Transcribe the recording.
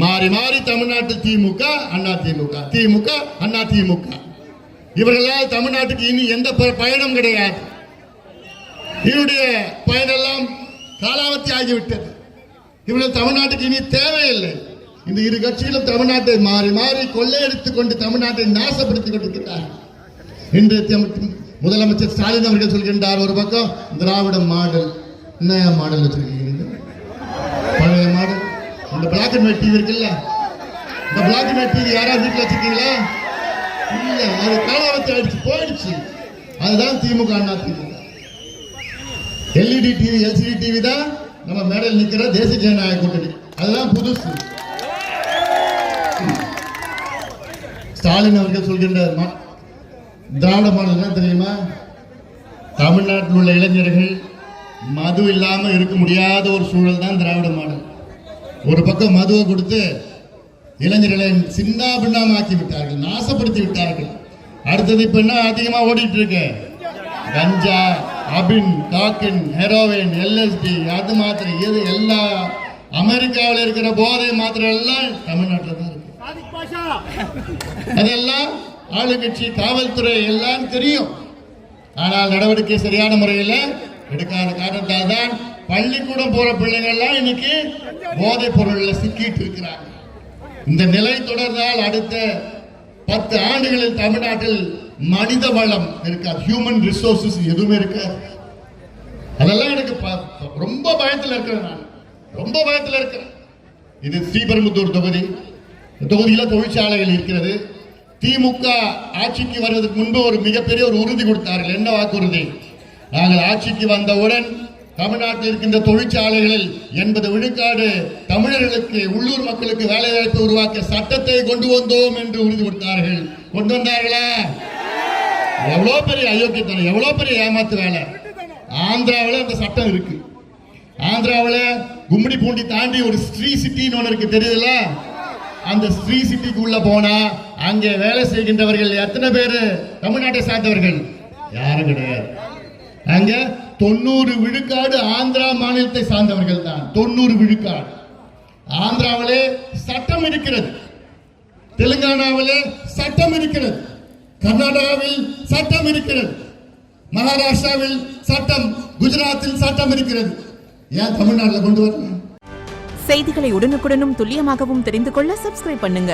மாறி மாறி தமிழ்நாட்டில் திமுக அண்ணா திமுக, திமுக அண்ணா திமுக. இவர்களால் தமிழ்நாட்டுக்கு இனி எந்த பயணம் கிடையாது. இவருடைய பயனெல்லாம் காலாவதி ஆகிவிட்டது. இவர்கள் தமிழ்நாட்டுக்கு இனி தேவையில்லை. இந்த இரு கட்சிகளும் தமிழ்நாட்டை மாறி மாறி கொள்ளையடித்துக் கொண்டு தமிழ்நாட்டை நாசப்படுத்திக் கொண்டிருக்கிறார்கள். இன்று முதலமைச்சர் ஸ்டாலின் அவர்கள் சொல்கின்றார், ஒரு பக்கம் திராவிட மாடல். என்ன மாடல் வச்சிருக்கீங்க? பழைய மாடல். இந்த பிளாக் அண்ட் ஒயிட் டிவி இருக்குல்ல, இந்த பிளாக் அண்ட் ஒயிட் டிவி யாராவது வீட்டில் வச்சிருக்கீங்களா? இல்ல, அது காலாவதி ஆயிடுச்சு, போயிடுச்சு. அதுதான் திமுக Anna DMK. LED TV, LCD TV தான் நம்ம மேடையில் நிற்கிற தேசிய ஜனநாயக கூட்டணி. அதுதான் புதுசு. ஸ்டாலின் அவர்கள் சொல்கின்றார், திராவிட மாடல் தெரியுமா? தமிழ்நாட்டில் உள்ள இளைஞர்கள் மது இல்லாம இருக்க முடியாத ஒரு சூழல் தான் திராவிட மாடல். ஒரு பக்கம் மதுவை கொடுத்து இளைஞர்களை சின்ன பின்னமாக்கி விட்டார்கள், நாசப்படுத்தி விட்டார்கள். அடுத்தது இப்ப என்ன அதிகமா ஓடிட்டு இருக்கு? கஞ்சா, அபின், காக்கின், ஹெரோவின், எல்எஸ்டி, அது மாத்திரம் இது எல்லா அமெரிக்காவில் இருக்கிற போதை மாத்திரம் எல்லாம் தமிழ்நாட்டில் தான் இருக்கு. அதெல்லாம் ஆளுங்கட்சி, காவல்துறை எல்லாம் தெரியும். ஆனால் நடவடிக்கை சரியான முறையில் எடுக்காத காரணத்தால் தான் பள்ளிக்கூடம் போற பிள்ளைங்கள்லாம் இன்னைக்கு போதைப் பொருள்ல சிக்கிட்டு இருக்கிறாங்க. இந்த நிலை தொடர்ந்தால் அடுத்த 10 ஆண்டுகளில் தமிழ்நாட்டில் மனித வளம் இருக்காது, ஹியூமன் ரிசோர்சஸ் எதுவுமே இருக்காது. அதெல்லாம் எனக்கு ரொம்ப பயத்தில் இருக்கிறேன். நான் ரொம்ப பயத்தில் இருக்கிறேன். இது ஸ்ரீபெரும்புத்தூர் தொகுதியில் தொழிற்சாலைகள் இருக்கிறது. திமுக ஆட்சிக்கு வருவதற்கு முன்பு ஒரு மிகப்பெரிய ஒரு உறுதி கொடுத்தார்கள். என்ன வாக்குறுதி? நாங்கள் ஆட்சிக்கு வந்தவுடன் தமிழ்நாட்டில் இருக்கின்ற தொழிற்சாலைகளில் 80 விழுக்காடு தமிழர்களுக்கு, உள்ளூர் மக்களுக்கு வேலை வாய்ப்பு உருவாக்க சட்டத்தை கொண்டு வந்தோம் என்று உறுதி கொடுத்தார்கள். கொண்டு வந்தார்களா? எவ்வளவு பெரிய அயோக்கியத்தனம், எவ்வளவு பெரிய ஏமாத்து வேலை. ஆந்திராவில் அந்த சட்டம் இருக்கு. ஆந்திராவில் கும்மிடி பூண்டி தாண்டி ஒரு ஸ்ரீ சிட்டின்னு ஒன்று இருக்கு, தெரியுதுல்ல? அந்த ஸ்ரீ சிட்டிக்கு உள்ள போனா அங்கே வேலை செய்கின்றவர்கள் எத்தனை பேரு தமிழ்நாட்டை சார்ந்தவர்கள்? யாரும் கிடையாது. அங்க 90 விழுக்காடு ஆந்திரா மாநிலத்தை சார்ந்தவர்கள் தான். 90 விழுக்காடு. ஆந்திராவிலே சட்டம் இருக்கிறது, தெலுங்கானாவிலே சட்டம் இருக்கிறது, கர்நாடகாவில் சட்டம் இருக்கிறது, மகாராஷ்டிராவில் சட்டம், குஜராத்தில் சட்டம் இருக்கிறது. ஏன் தமிழ்நாட்டில் கொண்டு வரணும்? செய்திகளை உடனுக்குடனும் துல்லியமாகவும் தெரிந்து கொள்ள சப்ஸ்கிரைப் பண்ணுங்க.